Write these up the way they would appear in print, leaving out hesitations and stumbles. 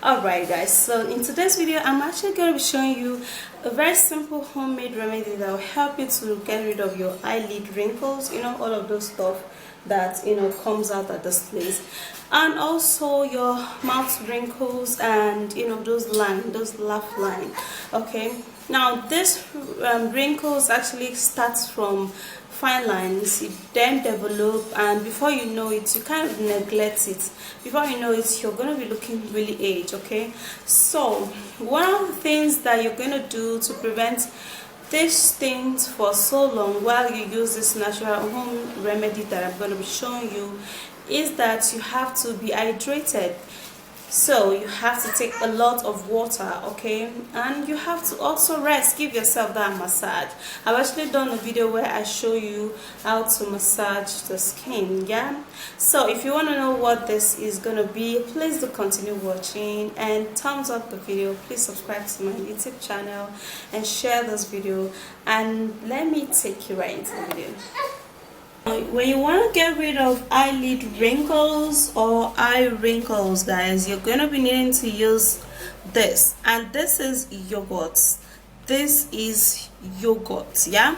Alright guys, so in today's video I'm actually going to be showing you a very simple homemade remedy that will help you to get rid of your eyelid wrinkles, all of those stuff that comes out at this place, and also your mouth wrinkles and those laugh line. Okay, now this wrinkles actually starts from fine lines, it then develop, and before you know it you kind of neglect it. Before you know it you're going to be looking really aged. Okay, so one of the things that you're going to do to prevent these things for so long while you use this natural home remedy that I'm going to be showing you is that you have to be hydrated. So you have to take a lot of water, okay, and you have to also rest. Give yourself that massage. I've actually done a video where I show you how to massage the skin. Yeah, so if you want to know what this is gonna be, please do continue watching and thumbs up the video. Please subscribe to my YouTube channel and share this video, and let me take you right into the video. When you want to get rid of eyelid wrinkles or eye wrinkles, guys, you're going to be needing to use this, and this is yogurt. This is yogurt. Yeah,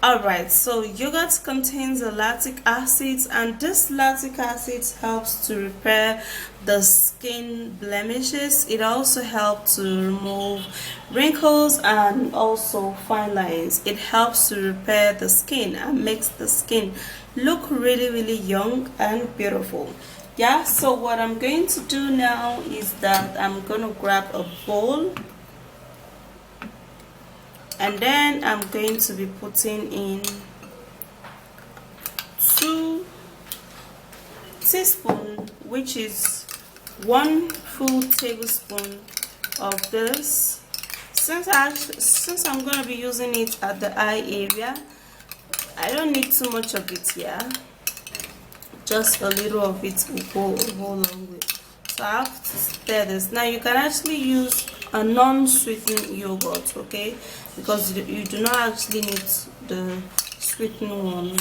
alright, so yogurt contains a lactic acid, and this lactic acid helps to repair the skin blemishes. It also helps to remove wrinkles and also fine lines. It helps to repair the skin and makes the skin look really young and beautiful. Yeah, so what I'm going to do now is that I'm going to grab a bowl, and then I'm going to be putting in 2 teaspoons, which is 1 full tablespoon of this. Since I'm going to be using it at the eye area, I don't need too much of it. Yeah, just a little of it will go a whole long way. So I have to stir this. Now you can actually use a non-sweetened yogurt, okay, because you do not actually need the sweetened one.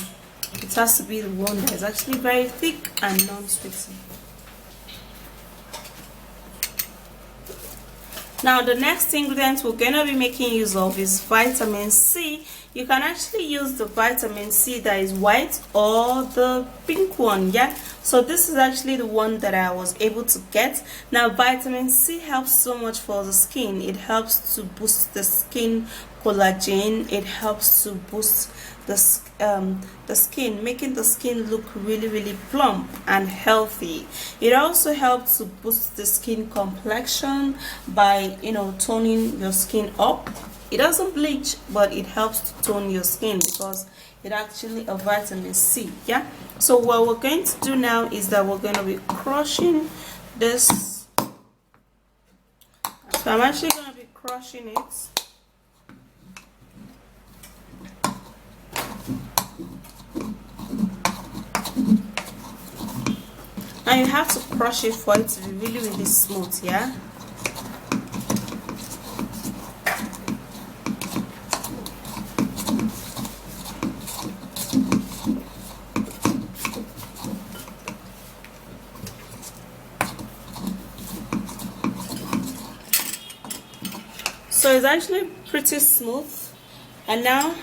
It has to be the one that is actually very thick and non-sweetened. Now the next ingredient we're going to be making use of is vitamin C. You can actually use the vitamin C that is white or the pink one. Yeah, so this is actually the one that I was able to get. Now vitamin C helps so much for the skin. It helps to boost the skin collagen. It helps to boost the skin, making the skin look really plump and healthy. It also helps to boost the skin complexion by toning your skin up. It doesn't bleach, but it helps to tone your skin because it actually a vitamin C. Yeah, so what we're going to do now is that we're going to be crushing this. So I'm actually going to be crushing it. Now you have to crush it for it to be really smooth. Yeah, so it's actually pretty smooth, and now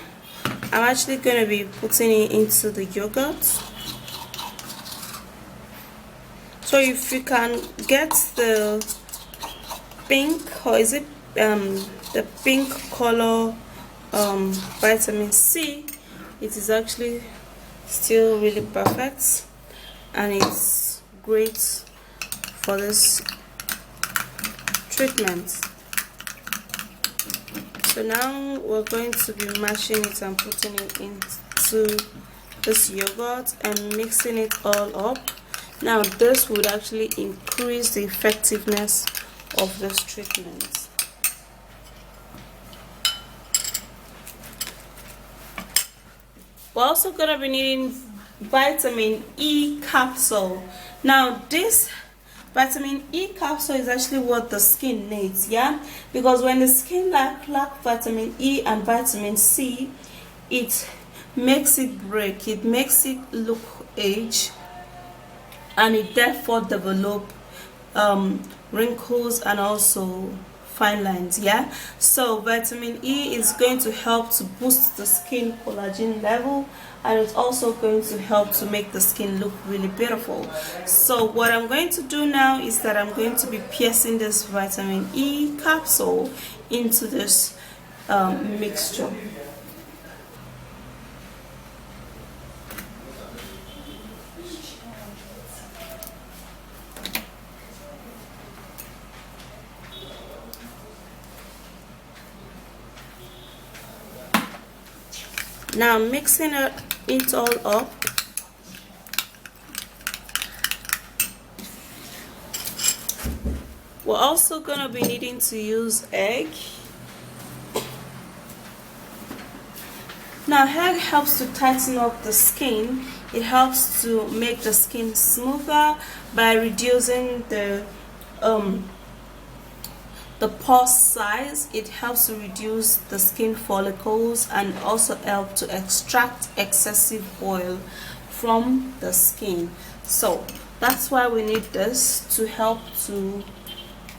I'm actually going to be putting it into the yogurt. So if you can get the pink, or is it the pink color vitamin C, it is actually still really perfect, and it's great for this treatment. So now we're going to be mashing it and putting it into this yogurt and mixing it all up. Now this would actually increase the effectiveness of this treatment. We're also going to be needing vitamin E capsule. Now this vitamin E capsule is actually what the skin needs. Yeah, because when the skin lack vitamin E and vitamin C, it makes it break, it makes it look aged, and it therefore develop wrinkles and also fine lines. Yeah, so vitamin E is going to help to boost the skin collagen level, and it's also going to help to make the skin look really beautiful. So what I'm going to do now is that I'm going to be piercing this vitamin E capsule into this mixture. Now I'm mixing it all up. We're also going to be needing to use egg. Now egg helps to tighten up the skin. It helps to make the skin smoother by reducing the pore size. It helps to reduce the skin follicles and also help to extract excessive oil from the skin. So that's why we need this, to help to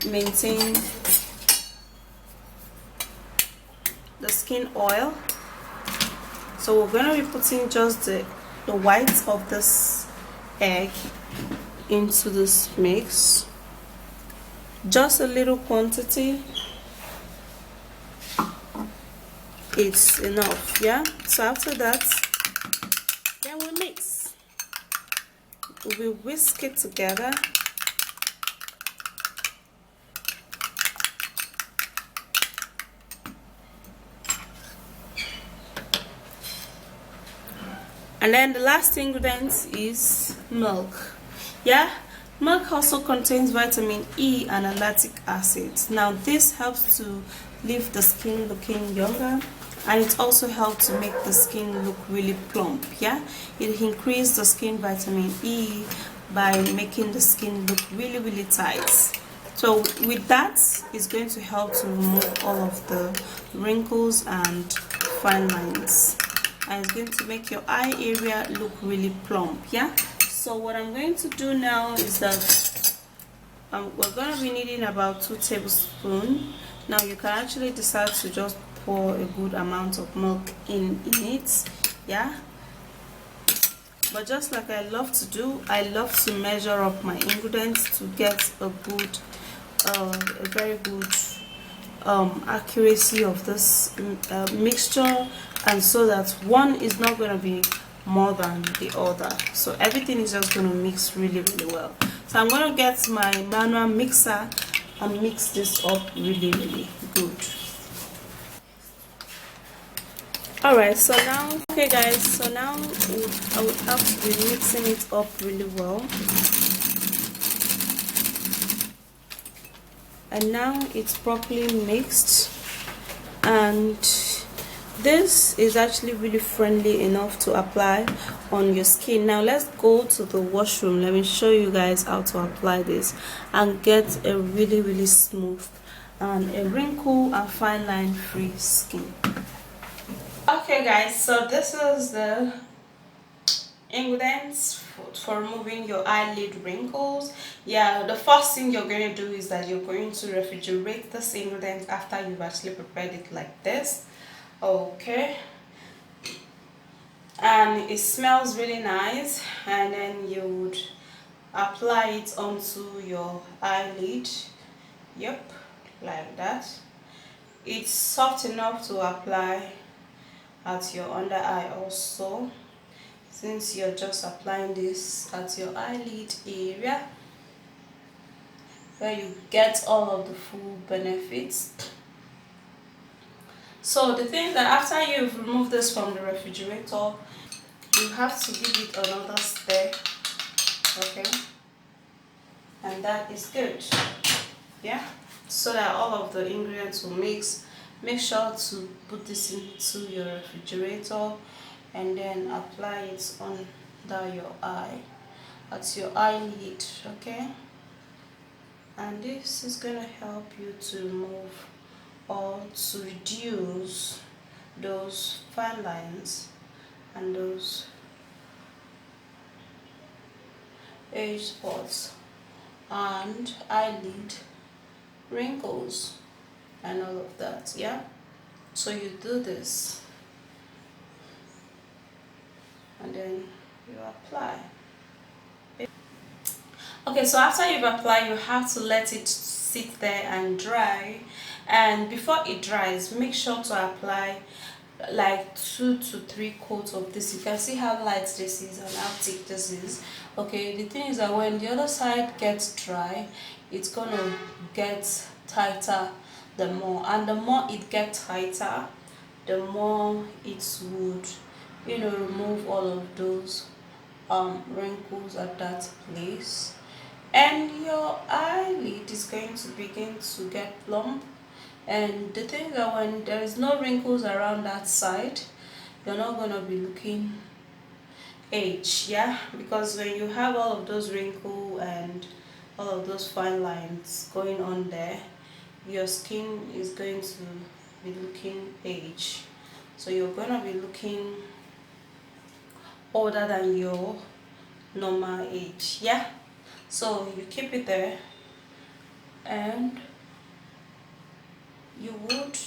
maintain the skin oil. So we're going to be putting just the white of this egg into this mix. Just a little quantity, it's enough. Yeah, so after that, then we mix. We whisk it together. And then the last ingredient is milk. Yeah, milk also contains vitamin E and lactic acid. Now this helps to leave the skin looking younger, and it also helps to make the skin look really plump. Yeah, it increases the skin vitamin E by making the skin look really tight. So with that, it's going to help to remove all of the wrinkles and fine lines, and it's going to make your eye area look really plump. Yeah, so what I'm going to do now is that we're going to be needing about 2 tablespoons. Now you can actually decide to just pour a good amount of milk in it. Yeah, but just like I love to do, I love to measure up my ingredients to get a very good accuracy of this mixture, and so that one is not going to be more than the other, so everything is just going to mix really well. So I'm going to get my manual mixer and mix this up really good. Alright, so now, okay guys, so now I will have to be mixing it up really well. And now it's properly mixed, and this is actually really friendly enough to apply on your skin. Now let's go to the washroom. Let me show you guys how to apply this and get a really smooth and a wrinkle and fine line free skin. Okay guys, so this is the ingredients for removing your eyelid wrinkles. Yeah, the first thing you're going to do is that you're going to refrigerate this ingredient after you've actually prepared it like this. Okay, and it smells really nice, and then you would apply it onto your eyelid. Yep, like that. It's soft enough to apply at your under eye also, since you're just applying this at your eyelid area where you get all of the full benefits. So the thing that after you've removed this from the refrigerator, you have to give it another stir. Okay, and that is good. Yeah, so that all of the ingredients will mix. Make sure to put this into your refrigerator and then apply it under your eye, at your eyelid. Okay, and this is going to help you to remove or to reduce those fine lines and those age spots and eyelid wrinkles and all of that. Yeah, so you do this and then you apply. Okay, so after you've applied, you have to let it sit there and dry. And before it dries, make sure to apply like 2 to 3 coats of this. You can see how light this is and how thick this is. Okay, the thing is that when the other side gets dry, it's gonna get tighter the more, and the more it gets tighter, the more it would, you know, remove all of those wrinkles at that place, and your eyelid is going to begin to get plump. And the thing that when there is no wrinkles around that side, you're not going to be looking age. Yeah, because when you have all of those wrinkles and all of those fine lines going on there, your skin is going to be looking age, so you're going to be looking older than your normal age. Yeah, so you keep it there and you would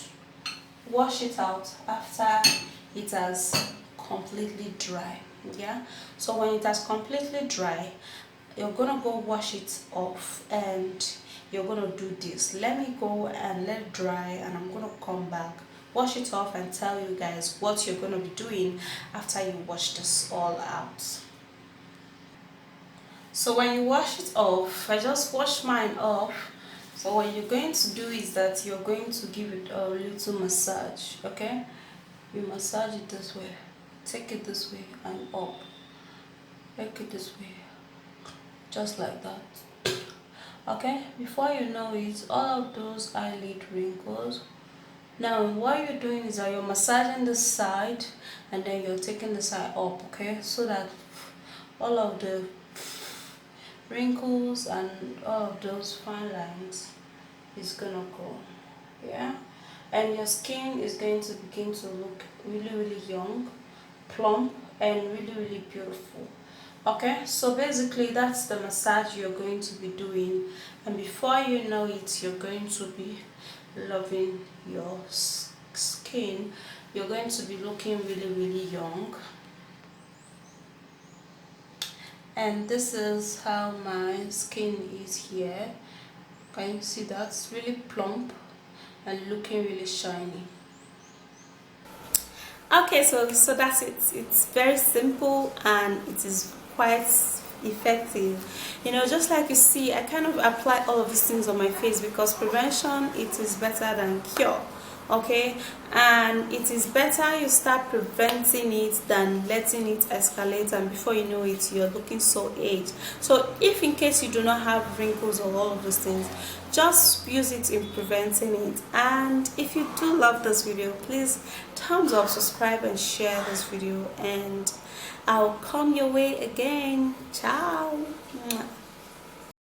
wash it out after it has completely dry. Yeah, so when it has completely dry, you're gonna go wash it off and you're gonna do this. Let me go and let it dry, and I'm gonna come back, wash it off, and tell you guys what you're gonna be doing after you wash this all out. So when you wash it off, I just washed mine off. So what you're going to do is that you're going to give it a little massage. Okay, you massage it this way, take it this way and up, take it this way, just like that. Okay, before you know it, all of those eyelid wrinkles. Now what you're doing is that you're massaging the side and then you're taking the side up, okay, so that all of the wrinkles and all of those fine lines is gonna go. Yeah, and your skin is going to begin to look really young, plump, and really beautiful. Okay, so basically that's the massage you're going to be doing, and before you know it, you're going to be loving your skin. You're going to be looking really young. And this is how my skin is here. Can you see that? It's really plump and looking really shiny. Okay, so that's it. It's very simple and it is quite effective. You know, just like you see, I kind of apply all of these things on my face because prevention, it is better than cure. Okay, and it is better you start preventing it than letting it escalate, and before you know it, you're looking so aged. So if in case you do not have wrinkles or all of those things, just use it in preventing it. And if you do love this video, please thumbs up, subscribe, and share this video, and I'll come your way again. Ciao.